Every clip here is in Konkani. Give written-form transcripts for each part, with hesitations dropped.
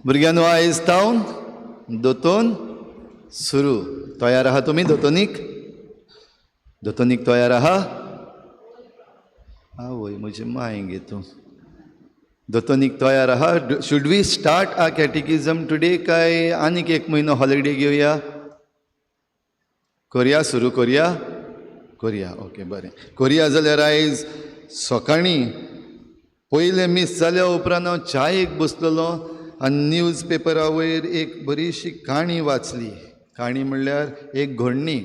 भुरग्यांनो आयज तावन दोतोन सुरू. तयार आहा तुमी? दोतोनीक तयार आहा? आवय म्हजी माय गे तूं. दोतोनीक तयार आहा? शूड वी स्टार्ट आ कॅटिकिझम टुडे काय आनीक एक म्हयनो हॉलिडे घेवया? करया सुरू करया. ओके बरें. करया जाल्यार आयज सकाळीं पयलें मीस जाल्या उपरांत हांव च्यायेक बसलेलो आनी न्यूज पेपरा वयर एक बरीशी काणी वाचली. काणी म्हणल्यार एक घडणी.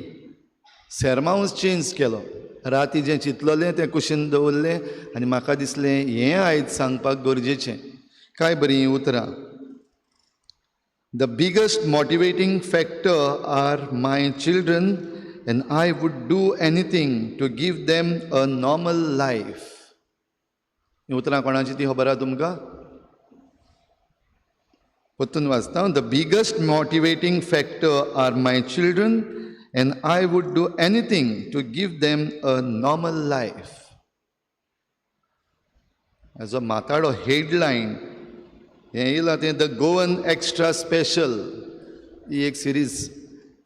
सेरमावूच चेंज केलो. राती जें चिंतलोलें तें कुशीन दवरलें आनी म्हाका दिसलें हें आयज सांगपाक गरजेचें. काय बरीं उतरां. The biggest motivating factor are my children and I would do anything to give them a normal life. हीं उतरां कोणाची ती खबर आहा तुमकां? परतून वाचता. The biggest motivating factor are my children and I would do anything to give them a normal life. हाजो माताडो हेडलायन हें येयलां तें द गोवन एक्स्ट्रा स्पेशल. ही एक सिरीज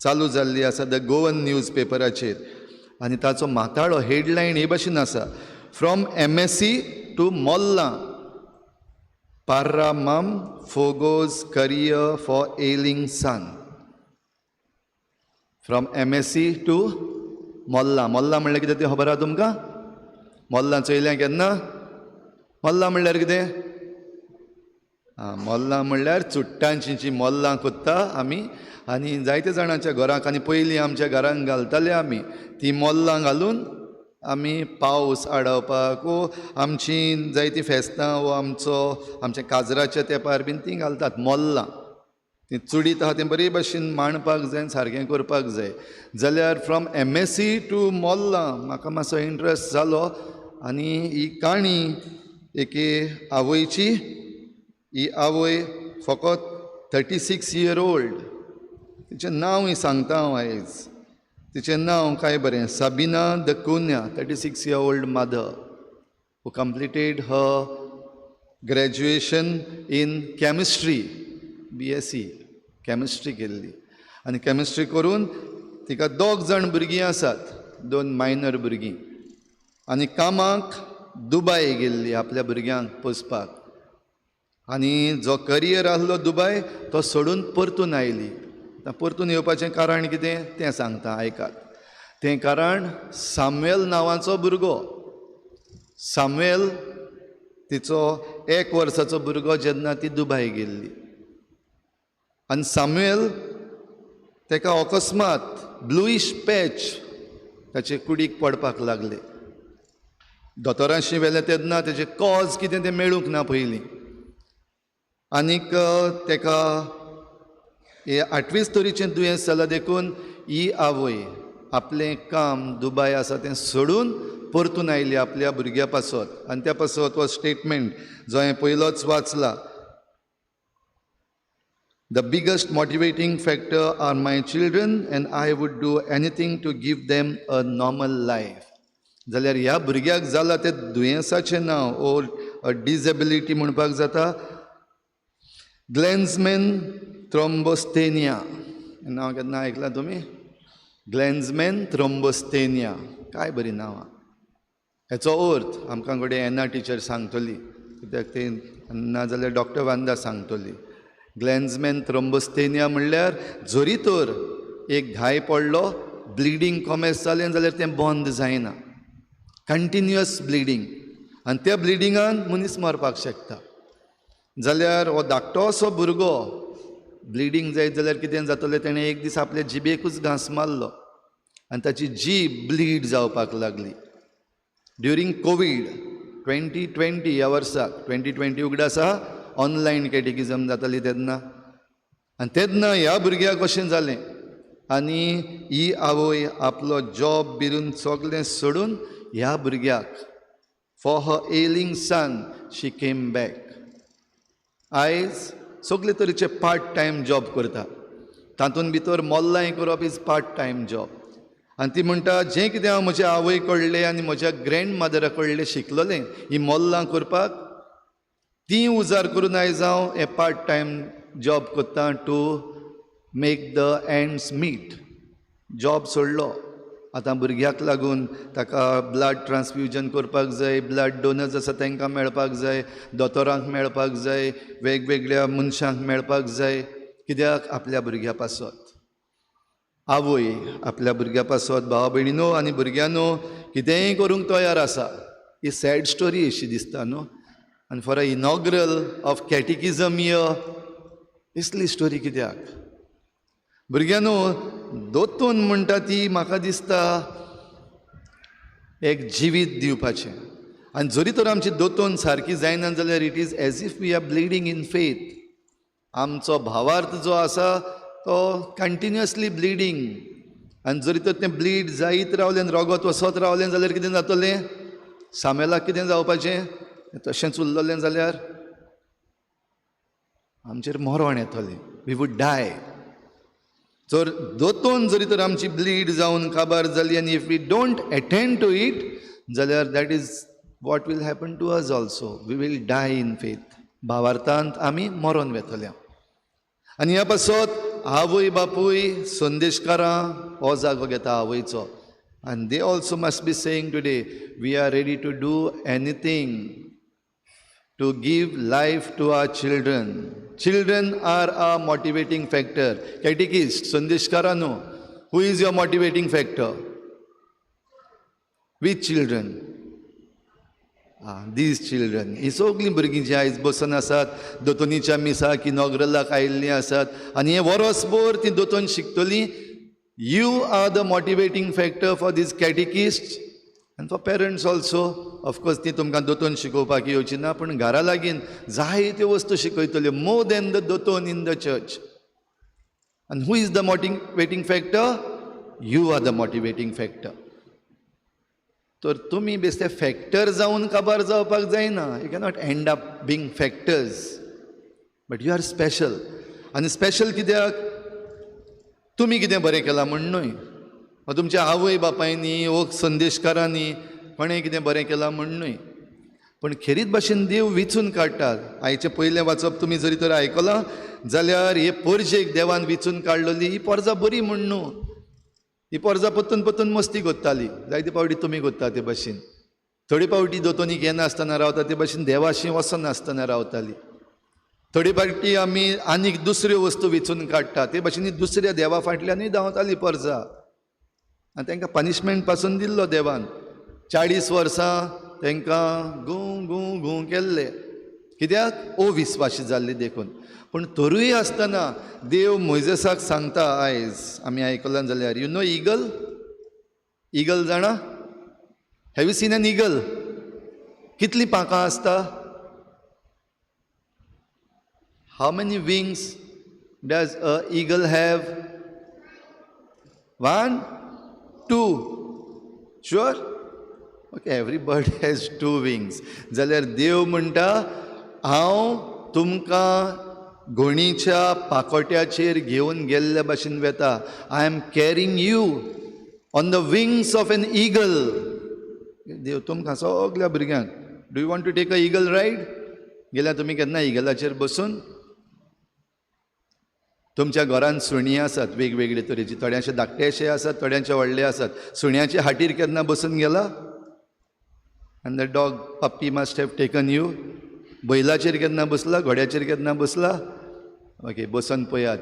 चालू जाल्ली आसा द गोवन न्यूज पेपराचेर आनी ताचो माताडो हेडलायन हे भाशेन आसा: फ्रॉम MSc टू मोल्लां, Parra mum forgoes career for ailing son. From MSc to मोल्लां. मोल्लां म्हणल्यार कितें तें खबर आहा तुमकां? मोल्लां चोयलें केन्ना? मोल्लां म्हणल्यार कितें? मोल्लां म्हणल्यार चुडटांचीं मोल्लां कोत्ता आमी आनी जायत्या जाणांच्या घरांक आनी पयलीं आमच्या घरांक घालताले आमी. तीं मोल्लां घालून आमी पावस आडावपाक वो आमचीं जायतीं फेस्तां वो आमच्या काजराच्या तेंपार बीन तीं घालतात मोल्लां. तीं चुडीत आहा तें बरे भाशेन मांडपाक जाय, सारकें करपाक जाय. जाल्यार फ्रॉम MSc टू मोल्लां म्हाका मातसो इंट्रस्ट जालो आनी ही काणी एके आवयची. ही आवय फकत 36 year old. तिचें नांवय सांगता हांव आयज. तिचें नांव काय बरें, साबिना द कुन्या, 36 year old mother who completed her graduation in chemistry, BSc chemistry केल्ली. आनी chemistry करून तिका 2 जाण भुरगीं आसात, 2 मायनर भुरगीं. आनी कामाक दुबय गेल्ली आपल्या भुरग्यांक पोसपाक. आनी जो करियर आहलो दुबय तो सोडून परतून आयली. परतून येवपाचें कारण कितें तें सांगता, आयकात. तें कारण सामुएल नांवाचो भुरगो. सामुएल तिचो 1 वर्साचो भुरगो जेन्ना ती दुबय गेल्ली आनी सामुएल तेका अकस्मात ब्लूइश पॅच ताचे कुडीक पडपाक लागले. दोतोरांशी व्हेलें तेन्ना तेजें कॉज कितें तें मेळूंक ना पयलीं. आनीक तेका हे 8वी तरेचें दुयेंस जालां देखून ही आवय आपलें काम दुबय आसा तें सोडून परतून आयली आपल्या भुरग्या पासत. आनी त्या पासत हो स्टेटमेंट जो हांवें पयलोच वाचला. The biggest motivating factor are my children and I would do anything to give them a normal life. जाल्यार ह्या भुरग्याक जालां तें दुयेंसाचें नांव ओ डिसेबिलिटी म्हणपाक जाता ग्लेन्समॅन थ्रोम्बोस्थेनिया. नांव केन्ना आयकलां तुमी? ग्लेन्समॅन थ्रोम्बोस्थेनिया. काय बरीं नांवां. हेचो अर्थ आमकां घडये एना टिचर सांगतली, कित्याक ती नाजाल्यार डॉक्टर वांदा सांगतली. ग्लेन्समॅन थ्रोम्बोस्थेनिया म्हणल्यार जरी तर एक घाय पडलो, ब्लिडींग कॉमेस जालें जाल्यार तें बंद जायना. कंटिन्युअस ब्लिडींग आनी त्या ब्लिडिंगान मनीस मरपाक शकता. जाल्यार हो धाकटो असो भुरगो ब्लिडींग जायत जाल्यार कितें जातलें, तेणें एक दीस आपल्या जिबेकूच घांस मारलो आनी ताची जीब ब्लीड जावपाक लागली. ड्युरींग कोवीड 2020 ह्या वर्साक 2020 उगडास आहा, ऑनलायन कॅटिकिझम जाताली तेन्ना. आनी तेन्ना ह्या भुरग्याक अशें जालें आनी ही आवय आपलो जॉब बिरून सगलें सोडून ह्या भुरग्याक फॉर हर एलिंग सन शी केम बॅक. आयज सगळे तरेचे पार्ट टायम जॉब करता. तातूंत भितर मोल्लांय करप इज पार्ट टायम जॉब. आनी ती म्हणटा जें कितें हांव म्हज्या आवय कडलें आनी म्हज्या ग्रँड मदरा कडलें शिकलोलें ही मोल्लां करपाक, ती उजार करून आयज हांव हें पार्ट टायम जॉब कोत्ता to make the ends meet. Job सोडलो. आतां भुरग्याक लागून ताका ब्लड ट्रान्सफ्युजन करपाक जाय, ब्लड डोनर्स आसा तांकां मेळपाक जाय, दोतोरांक मेळपाक जाय, वेगवेगळ्या मनशांक मेळपाक जाय. कित्याक? आपल्या भुरग्या पासत. आवय आपल्या भुरग्या पासत, भावा भयणीनो आनी भुरग्यांनो कितेंय करूंक तयार आसा. ही सॅड स्टोरी अशी दिसता न्हू. आनी फॉर अ इनॉग्रल ऑफ कॅटिकिझम इयर इसली स्टोरी कित्याक? भुरग्यांनो दोतोन म्हणटा ती म्हाका दिसता एक जिवीत दिवपाचें. आनी जरी तर आमची दोतोन सारकी जायना जाल्यार it is as if we are bleeding in faith. आमचो भावार्थ जो आसा तो कंटिन्युअसली ब्लिडींग. आनी जरी तर तें ब्लीड जायत रावलें आनी रगत वसत रावलें जाल्यार कितें जातलें? सामेलाक कितें जावपाचें? तशेंच उरलेलें जाल्यार आमचेर मरण येतलें. We would die. जर दोतोन जरी तर आमची ब्लीड जावन काबार जाली आनी if we don't attend to it जाल्यार that is what will happen to us also. We will die in faith. भावार्थांत आमी मरोन वेतले. आनी ह्या पासत आवय बापूय संदेशकारां हो जागो घेता आवयचो. आनी they also must be saying today we are ready to do anything to give life to our children. Children are a motivating factor. Catechist, Sandeshkarano, who is your motivating factor? Which children? These children. ही सगळीं भुरगीं जी आयज बसून आसात, दोतोनीच्या मिसाक इनॉग्रलाक आयिल्लीं आसात आनी हे वर्सभर तीं दोतोन शिकतलीं. You are the motivating factor for these catechists and for parents also. Of course ती तुमकां दोतोन शिकोवपाक येवची ना, पूण घरा लागीं जायत्यो वस्तू शिकयतल्यो मोर देन द दोतोन इन द चर्च. आनी who is the motivating factor? You are the motivating factor. तर तुमी बेश्टे फॅक्टर जावन काबार जावपाक जायना. You cannot end up being factors, but you are special. आनी स्पेशल कित्याक? तुमी कितें बरें केलां म्हण न्हय, वा तुमच्या आवय बापायनी वो संदेशकारांनी कोणें कितें बरें केलां म्हण न्हय, पण खेरीत भाशेन देव विचून काडटात. आयचें पयलें वाचप तुमी जरी तर आयकलां जाल्यार हे पोरजेक देवान विचून काडलेली. ही पोरजां बरी म्हण न्हू. ही पोरजां पत्तून पत्तून मस्ती कोत्ताली. जायते पावटी तुमी कोत्ता ते भाशेन. थोडी पावटी दोतोनीक येनासतना रावता ते भाशेन देवाशी वचनासतना रावताली. थोडी पावटी आमी आनीक दुसऱ्यो वस्तू विचून काडटा ते भाशेन दुसऱ्या देवा फाटल्यानूय धांवतालीं पोरजां. आनी तांकां पनिशमेंट पासून दिल्लो देवान. 40 वर्सां तांकां घूं घूं केल्ले. कित्याक? अविस्वाशी जाल्ली देखून. पूण तरूय आसतना देव मोइजेसाक सांगता आयज आमी आयकलां जाल्यार, यू नो इगल? इगल जाणा? Have you seen an eagle? कितलीं पांखां आसता? How many wings does a eagle have? 1, 2. Sure? Okay, every bird has 2 wings. जाल्यार देव म्हणटा हांव तुमकां घोणीच्या पाकोट्याचेर घेवन गेल्ल्या भाशेन वेता. I am carrying you on the wings of an eagle. देव तुमकां सगल्या भुरग्यांक, do you want to take a eagle ride? गेल्या तुमी केन्ना इगलाचेर बसून? तुमच्या घरांत सुणीं आसात वेगवेगळे तरेची. थोड्यांचे धाकटेशे आसात, थोड्यांचे व्हडले आसात. सुण्याच्या हाटीर केन्ना बसून गेला? And the dog puppy must have taken you. बैलाचेर केन्ना बसला? घोड्याचेर केन्ना बसला? ओके, बसून पळयात.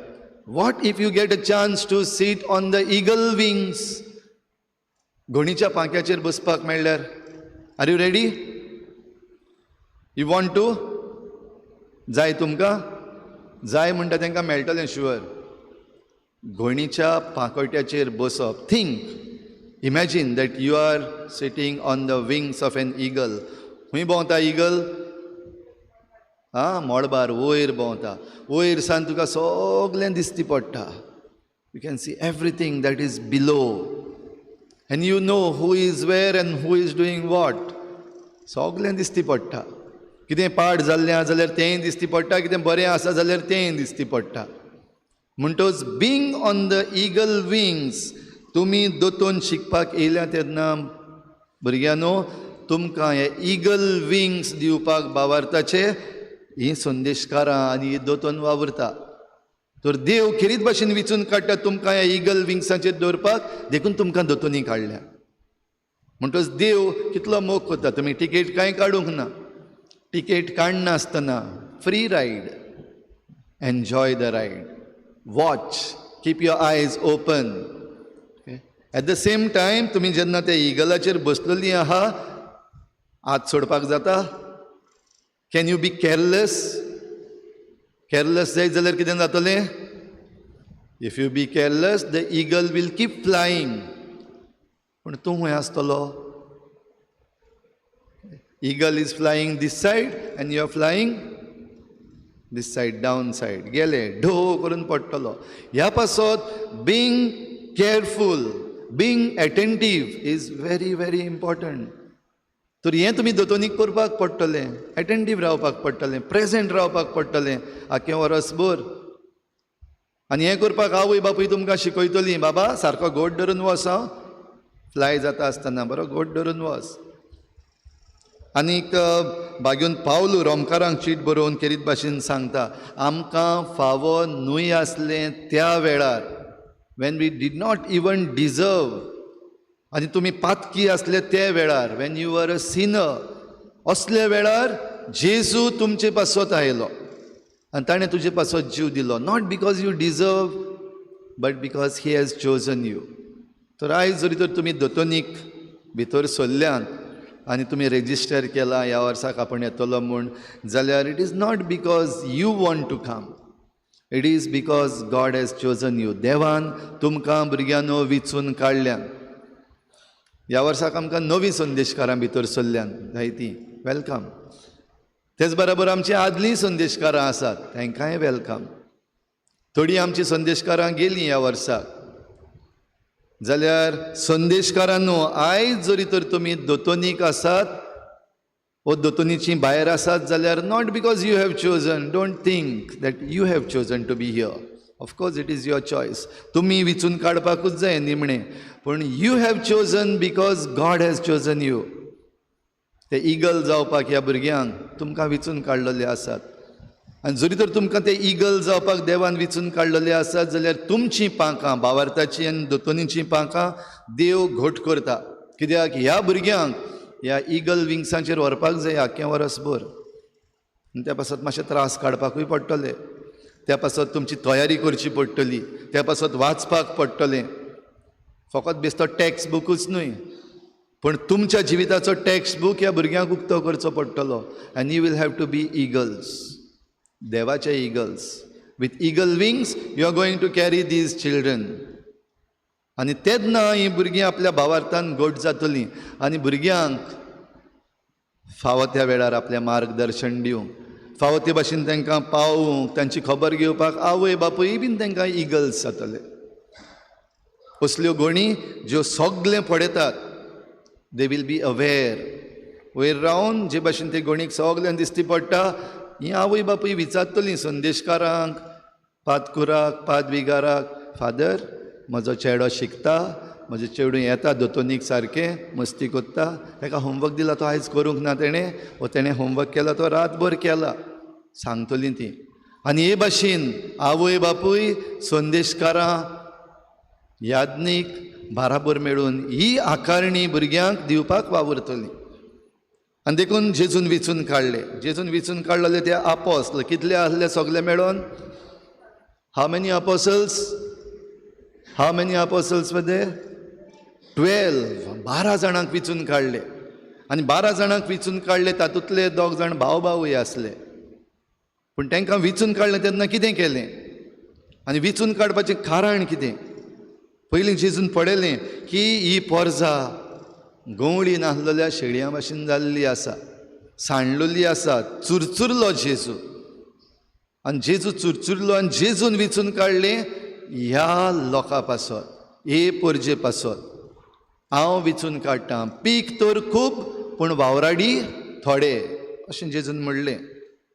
What if you get a chance to sit on the eagle wings? घोणीच्या पांख्याचेर बसपाक मेळ्ळ्यार? Are you ready? You want to? जाय तुमकां? जाय म्हणटा तांकां मेळटलें शुअर. घोणीच्या पाकोट्याचेर बसप. Think, imagine that you are sitting on the wings of an eagle. खंय भोंवता इगल? मोडबार वयर भोंवता. वयर सावन तुका सगळें दिसती पडटा. You can see everything that is below. And you know who is where and who is doing what. सगळें दिसती पडटा. कितें पाड जाल्लें आसा जाल्यार तेंय दिसती पडटा, कितें बरें आसा जाल्यार तेंय दिसती पडटा. म्हणटच being on the eagle wings, तुमी दोतोन शिकपाक येयल्या तेन्ना भुरग्यांनो तुमकां हे इगल विंग्स दिवपाक भावार्थाचे ही संदेशकारां आनी ही दोतोन वावुरता. तर देव खेरीत भाशेन विचून काडटा तुमकां ह्या इगल विंग्साचेर दवरपाक, देखून तुमकां दोतोनी काडल्या. म्हणटच देव कितलो मोग करता. तुमी टिकेट कांय काडूंक ना, टिकेट काडनासतना free ride, enjoy the ride, watch, keep your eyes open. At the same time तुमी जेन्ना त्या इगलाचेर बसलेलीं आहा, हात सोडपाक जाता? Can you be careless? Careless जायत जाल्यार कितें जातलें? If you be careless the eagle will keep flying. पूण तूं खंय आसतलो? Eagle is flying this side and you are flying this side, down side. गेले ढो करून पडटलो. ह्या पासत बींग केअरफूल, बींग एटेंटीव इज व्हेरी व्हेरी इम्पॉर्टंट. तर हें तुमी दोतोनीक करपाक पडटलें, एटेंटीव रावपाक पडटलें, प्रेझेंट रावपाक पडटलें आख्खें वरसभर. आनी हें करपाक आवय बापूय तुमकां शिकयतलीं, बाबा सारको घोट धरून वच, हां फ्लाय जाता आसतना बरो घोट धरून वच. आनीक बागेवन पावलो रोमकारांक चीट बरोवन केरीत भाशेन सांगता, आमकां फावो न्हय आसलें त्या वेळार, when we did not even deserve, आनी तुमी पातकी आसले त्या वेळार, when you were a sinner, असल्या वेळार जेजू तुमचे पासत आयलो आनी ताणें तुजे पासत जीव दिलो. Not because you deserve, but because he has chosen you. तर आयज जरी तर तुमी दोतोनीक भितर सरल्यात आनी तुमी रेजिस्टर केला ह्या वर्साक आपण येतलो म्हूण, जाल्यार it is not because you want to come, it is because God has chosen you. देवान तुमकां भुरग्यांनो विचून काडल्यान. ह्या वर्साक आमकां नवीं संदेशकारां भितर सरल्यान जायतीं, वेलकम. तेच बरोबर आमची आदलीं संदेशकारां आसात, तांकांय वेलकम. थोडीं आमची संदेशकारां गेलीं ह्या वर्साक. जाल्यार संदेशकारांनो, आयज जरी तर तुमी दोतोनीक आसात वो दोतोनीची भायर आसात, जाल्यार not because you have chosen, don't think that you have chosen to be here. Of course it is your choice, तुमी विचून काडपाकूच जाय निमणें, पूण you have chosen because God has chosen you. ते इगल जावपाक ह्या भुरग्यांक तुमकां विचून काडलेले आसात. आनी जरी तर तुमकां ते इगल जावपाक देवान विचून काडलेले आसात, जाल्यार तुमचीं पांखां, भावार्थाचीं आनी दोतोनीचीं पांखां देव घोट करता. कित्याक ह्या भुरग्यांक ह्या इगल विंग्सांचेर व्हरपाक जाय आख्खें वरसभर. आनी त्या पासत मातशे त्रास काडपाकूय पडटले, त्या पासत तुमची तयारी करची पडटली, त्या पासत वाचपाक पडटलें. फकत बेश्तो टॅक्स्ट बुकूच न्हय, पूण तुमच्या जिविताचो टॅक्स्ट बूक ह्या भुरग्यांक उक्तो करचो पडटलो. आनी you will have to be eagles, देवाचे eagles. With eagle wings you are going to carry these children. आनी तेन्ना हीं भुरगीं आपल्या भावार्थान घट जातलीं आनी भुरग्यांक फावो त्या वेळार आपलें मार्गदर्शन दिवंक, फावो ते भाशेन तांकां पावोवंक, तांची खबर घेवपाक आवय बापूय बीन तांकां इगल्स जातले. असल्यो घोणी ज्यो सगळें पळयतात, दे वील बी अवेर. वयर रावन जे भाशेन ते घोणीक सगळ्यांक दिश्टी पडटा, ही आवय बापूय विचारतलीं संदेशकारांक, पातकुराक, पादविगाराक, फादर म्हजो चेडो शिकता, म्हजें चेडूं येता दोतोनीक सारकें, मस्ती कोत्ता, ताका होमवर्क दिला तो आयज करूंक ना तेणें, वो तेणें होमवर्क केला तो रातभर केला, सांगतलीं तीं. आनी हे भाशेन आवय बापूय, संदेशकारां, याज्ञीक बाराबर मेळून ही आकारणी भुरग्यांक दिवपाक वावुरतलीं. आनी देखून जेजून विचून काडले. जेजून विचून काडलेले ते आपोसल कितले आसले सगळे मेळोन? How many apostles? How many apostles were there? 12. 12 जाणांक विचून काडले. आनी 12 जाणांक विचून काडले, तातूंतले 2 जाण भाव भावूय आसले. पूण तांकां विचून काडलें तेन्ना कितें केलें आनी विचून काडपाचें कारण कितें? पयलीं जेजून पळयलें की ही पोरजां गवळी नासलेल्या शेळयां भाशेन जाल्ली आसा, सांडलेली आसा, चुरचुरलो जेजू. आनी जेजू चुरचुरलो आनी जेजून विचून काडलें ह्या लोकां पासत, हे पोरजे पासत हांव विचून काडटां. पीक तर खूब पूण वावराडी थोडे, अशें जेजून म्हणलें.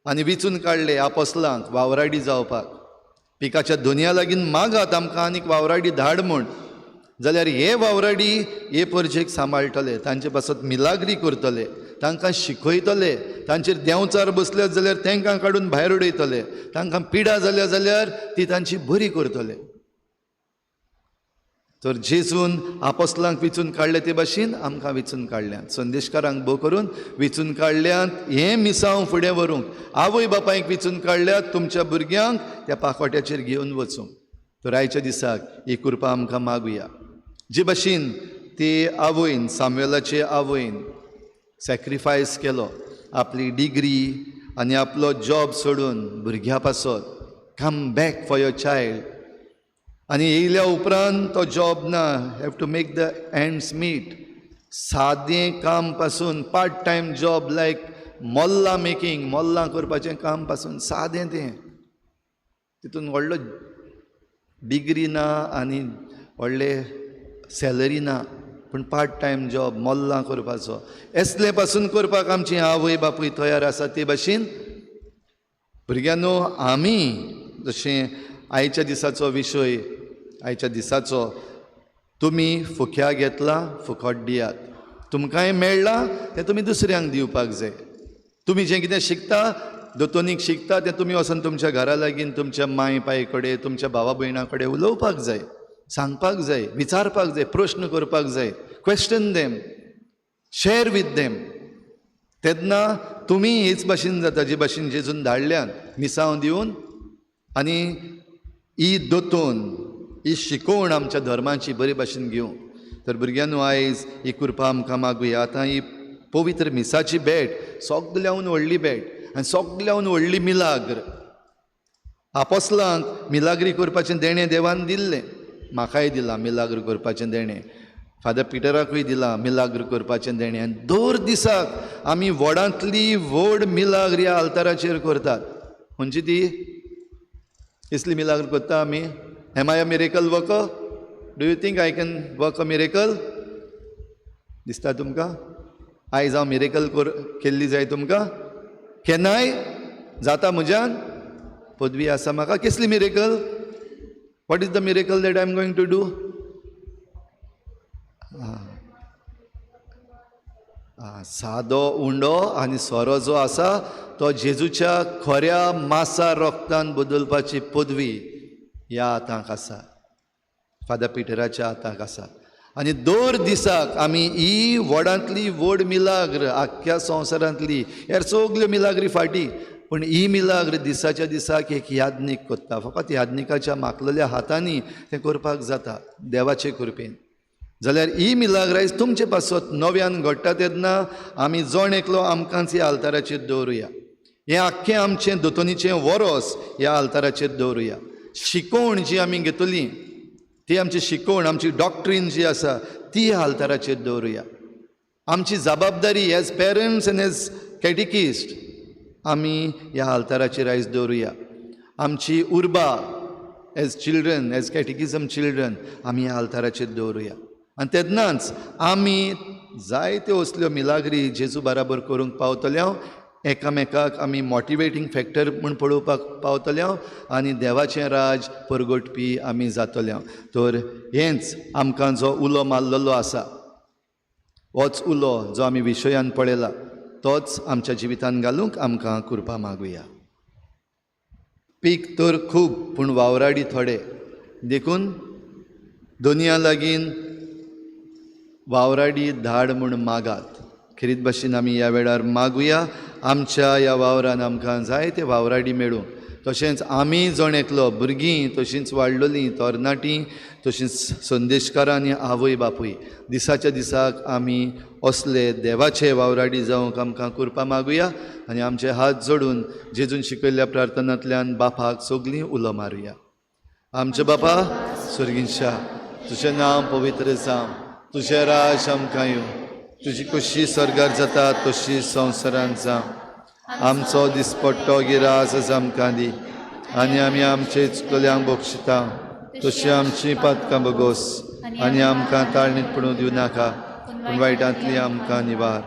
आनी विचून काडले आपोसलांक वावराडी जावपाक. पिकाच्या दोनया लागीं मागात आमकां आनीक वावराडी धाड म्हूण, जाल्यार हे वावराडी हे पोरजेक सांबाळटले, तांचे पासत मिलाग्री करतले, तांकां शिकयतले, तांचेर देंवचार बसले जाल्यार तांकां काडून भायर उडयतले, तांकां पिडा जाल्यार ती तांची बरी करतले. तर जेजून आपोस्तलांक विचून काडले ते भाशेन आमकां विचून काडल्यात, संदेशकारांक भोव करून विचून काडल्यात. हें मिसांव फुडें व्हरूंक आवय बापायक विचून काडल्यात तुमच्या भुरग्यांक त्या पाकोट्याचेर घेवन वचूंक. तर आयच्या दिसाक ही कृपा आमकां मागुया. जे भाशेन ती आवयन, सामुएलाचे आवयन सॅक्रिफायस केलो, आपली डिग्री आनी आपलो जॉब सोडून भुरग्या पासत come back for your child. आनी येयल्या उपरांत तो जॉब ना, have to make the ends meet. सादें काम पासून पार्ट टायम जॉब लायक मोल्लां मेकींग, मोल्लां करपाचें काम पासून सादें तें, तितून व्हडलो डिग्री ना आनी व्हडले सॅलरी ना, पूण पार्ट टायम जॉब मोल्लां करपाचो. असले पासून करपाक आमची आवय बापूय तयार आसा. ते भाशेन भुरग्यांनो, आमी जशें आयच्या दिसाचो विशय, आयच्या दिसाचो तुमी फुक्या घेतला, फुकट दियात. तुमकांय मेळ्ळां तें तुमी दुसऱ्यांक दिवपाक जाय. तुमी जें कितें शिकता, दोतोनीक शिकता, तें तुमी वचून तुमच्या घरा लागीं तुमच्या माय पाय कडेन, तुमच्या भावा भयणां कडेन उलोवपाक जाय, सांगपाक जाय, विचारपाक जाय, प्रश्न करपाक जाय. Question them, share with them. तेन्ना तुमी हेच भाशेन जाता जे भाशेन जेजून धाडल्यान, मिसांव दिवन आनी ही दोतोन, ही शिकोवण आमच्या धर्माची बरे भाशेन घेवं. तर भुरग्यांनो, आयज ही कृपा आमकां मागुया. आतां ही पवित्र मिसाची भेट सगल्याहून व्हडली भेट आनी सगल्याहून व्हडली मिलाग्र. आपोस्तलांक मिलाग्री करपाचें देणें देवान दिल्लें, म्हाकाय दिलां मिलाग्र करपाचें देणें, फादर पिटराकूय दिलां मिलाग्र करपाचें देणें. आनी दर दिसाक आमी व्हडांतली व्हड मिलाग्र ह्या आल्ताराचेर करतात. म्हणजे ती कसली मिलाग्र करता आमी? Am I a miracle worker? Do you think I can work a miracle? दिसता तुमकां आयज हांव मिरेकल केल्ली जाय तुमकां? केन्नाय जाता म्हज्यान? पदवी आसा म्हाका. कसली miracle? What is the miracle that I am going to do? सादो उंडो आनी सोरो जो आसा तो जेजूच्या खऱ्या मासा रोगतान बदलपाची पदवी ह्या हातांक आसा, फादर पिटराच्या हातांक आसा. आनी दर दिसाक आमी ही व्हडांतली व्हड मिलाग्र आख्ख्या संवसारांतली, ह्यार सगल्यो मिलाग्री फाटी, पूण ही मिलाग्र दिसाच्या दिसाक एक यादनीक कोत्ता. फकत यादनिकाच्या माखलेल्या हातांनी तें करपाक जाता देवाचे कृपेन. जाल्यार ही मिलाग्र आयज तुमचे पासत नव्यान घडटा तेन्ना आमी जण एकलो आमकांच ह्या आल्ताराचेर दवरुया. हें आख्खें आमचें दोतोनीचें वरोस ह्या आल्ताराचेर दवरुया. शिकोवण जी आमी घेतली, ती आमची शिकोवण, आमची डॉक्ट्रीन जी आसा ती ह्या आल्ताराचेर दवरुया. आमची जबाबदारी एज पेरंट्स एंड एज कॅटिकिस्ट आमी ह्या आल्ताराचेर आयज दवरुया. आमची उर्बा एज चिल्ड्रन, एज कॅटिकिजम चिल्ड्रन आमी ह्या आल्ताराचेर दवरुया. आनी तेन्नाच आमी जायत्यो असल्यो मिलाग्री जेजू बराबर करूंक पावतले, एकामेकाक आमी मोटिवेटींग फॅक्टर म्हूण पळोवपाक पावतले आनी देवाचें राज परगटपी आमी जातले. तर हेंच आमकां जो उलो मारलेलो आसा, होच उलो जो आमी विशयान पळयला, तोच आमच्या जिवितान घालूंक आमकां कृपा मागुया. पीक तर खूब पूण वावराडी थोडे, देखून दोनया लागीं वावराडी धाड म्हूण मागात. खरीत भाशेन आमी ह्या वेळार मागुया आमच्या ह्या वावरान आमकां जायते वावराडी मेळूं. तशेंच आमी जण एकलो भुरगीं, तशींच वाडलोलीं तरणाटीं, तशींच संदेशकारां आनी आवय बापूय दिसाच्या दिसाक आमी असले देवाचे वावराडी जावंक आमकां कृपा मागुया. आनी आमचे हात जोडून जेजून शिकयल्ल्या प्रार्थनांतल्यान बापाक सगलीं उलो मारुया. आमचे बापा स्वर्गींच्या, तुजें नांव पवित्र जावं, तुजें राज आमकां येवं, तुजी कशी स्वर्गार जाता तशी संवसारांत जावं. आमचो दिसपट्टो गिरास आज आमकां दी, आनी आमी आमचे चुकल्यांक बक्षिता तशी आमची पातकां बगोस, आनी आमकां ताळणीत पडूं दिवं नाका, पूण वायटांतली आमकां निवार.